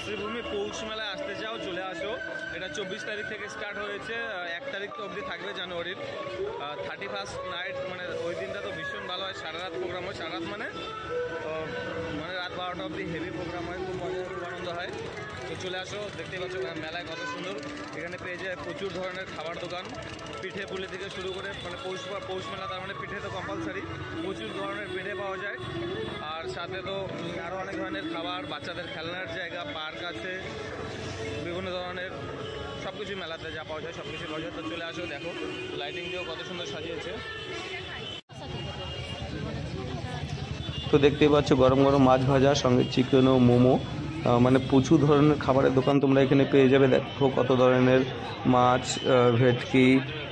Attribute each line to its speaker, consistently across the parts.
Speaker 1: মাতৃভূমি পৌষ মেলায় আসতে চাও চলে আসো। এটা 24 তারিখ থেকে স্টার্ট হয়েছে, 1 তারিখ অবধি থাকবে জানুয়ারির। 31st নাইট মানে ওই দিনটা তো ভীষণ ভালো হয়, সারা রাত প্রোগ্রাম হয়। সারা রাত মানে রাত 12টা অবধি হেভি প্রোগ্রাম হয়, খুব মজা খুব আনন্দ হয়। তো চলে আসো, দেখতেই পাচ্ছ মেলায় কত সুন্দর। এখানে পেয়ে যায় প্রচুর ধরনের খাবার দোকান, পিঠে পুলি থেকে শুরু করে মানে পৌষ মেলা তার মানে পিঠে তো কম্পালসারি, প্রচুর ধরনের পিঠে পাওয়া যায়। আর সাথে তো আরও অনেক ধরনের খাবার, বাচ্চাদের খেলনার জায়গা, পার্ক আছে, বিভিন্ন ধরনের সব কিছু মেলাতে যা পাওয়া যায় সব কিছু পাওয়া যায়। তো চলে আসো, দেখো লাইটিং দিয়েও কত সুন্দর সাজিয়েছে। তো দেখতেই পাচ্ছ গরম গরম মাছ ভাজা, সঙ্গে চিকেন ও মোমো, মানে প্রচুর ধরনের খাবারের দোকান তোমরা এখানে পেয়ে যাবে। দেখো কত ধরনের মাছ, ভেটকি,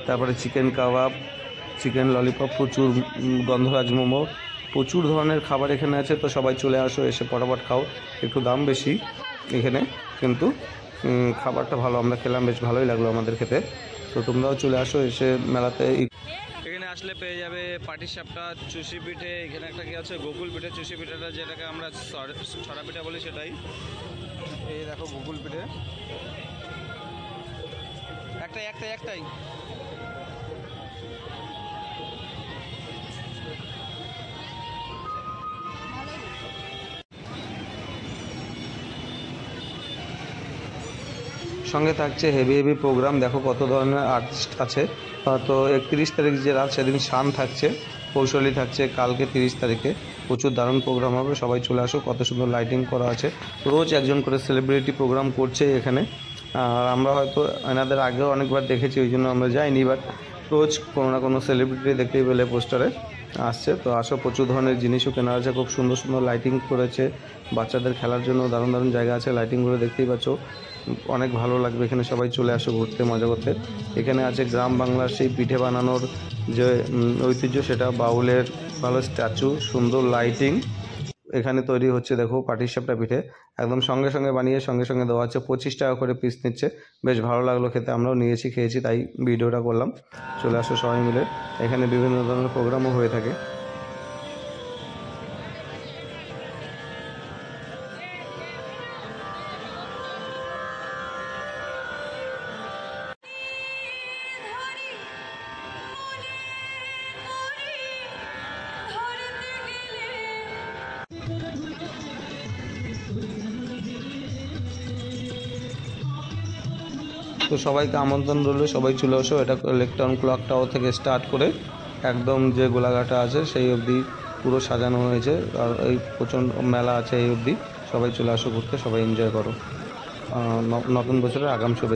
Speaker 1: তারপরে চিকেন কাবাব, চিকেন ললিপপ, প্রচুর গন্ধরাজ মোমো, প্রচুর ধরনের খাবার এখানে আছে। তো সবাই চলে আসো, এসে ফটাফট খাও। একটু দাম বেশি এখানে, কিন্তু খাবারটা ভালো, আমরা খেলাম, বেশ ভালোই লাগলো আমাদের খেতে। তো তোমরাও চলে আসো, এসে মেলাতে এখানে আসলে পেয়ে যাবে পাটিসাপটা, চুষি পিঠে, এখানে একটা কি আছে গোকুল পিঠে, চুষি পিঠেটা যেটাকে আমরা ছড়া পিঠা বলি সেটাই। এই দেখো গোকুল পিঠে, একটাই সঙ্গে থাকছে হেভি প্রোগ্রাম। দেখো কত ধরনের আর্টিস্ট আছে। তো 31 তারিখ যে রাত, সেদিন শান থাকছে, কৌশলী থাকছে, কালকে 30 তারিখে প্রচুর দারুণ প্রোগ্রাম হবে। সবাই চলে আসো, কত সুন্দর লাইটিং করা আছে। রোজ একজন করে সেলিব্রিটি প্রোগ্রাম করছে এখানে। আর আমরা হয়তো এনাদের আগেও অনেকবার দেখেছি, ওই জন্য আমরা যাইনি, বাট রোজ কোনো না কোনো সেলিব্রিটি দেখতেই পেলে পোস্টারে আসছে। তো আসো, প্রচুর ধরনের জিনিসও কেনা আছে, খুব সুন্দর সুন্দর লাইটিং করেছে, বাচ্চাদের খেলার জন্য দারুণ দারুণ জায়গা আছে। লাইটিংগুলো দেখতেই পাচ্ছ, অনেক ভালো লাগবে এখানে। সবাই চলে আসো ঘুরতে, মজা করতে। এখানে আছে গ্রাম বাংলার সেই পিঠে বানানোর যে ঐতিহ্য, সেটা বাউলের ভালো স্ট্যাচু, সুন্দর লাইটিং এখানে তৈরি হচ্ছে। দেখো পাটিসাপটা পিঠে একদম সঙ্গে সঙ্গে বানিয়ে সঙ্গে সঙ্গে দেওয়া হচ্ছে, 25 টাকা করে পিস নিচ্ছে। বেশ ভালো লাগলো খেতে, আমরাও নিয়েছি, খেয়েছি, তাই ভিডিওটা করলাম। চলে আসো সবাই মিলে, এখানে বিভিন্ন ধরনের প্রোগ্রামও হয়ে থাকে। তো সবাইকে আমন্ত্রণ রইল, সবাই চলে আসো। এটা লেকটাউন ক্লক টাওয়ার থেকে স্টার্ট করে একদম যে গোলাঘাটা আছে সেই অবধি পুরো সাজানো হয়েছে। আর এই প্রচণ্ড মেলা আছে এই অবধি। সবাই চলে আসো ঘুরতে, সবাই এনজয় করো। নতুন বছরের আগাম শুভেচ্ছা।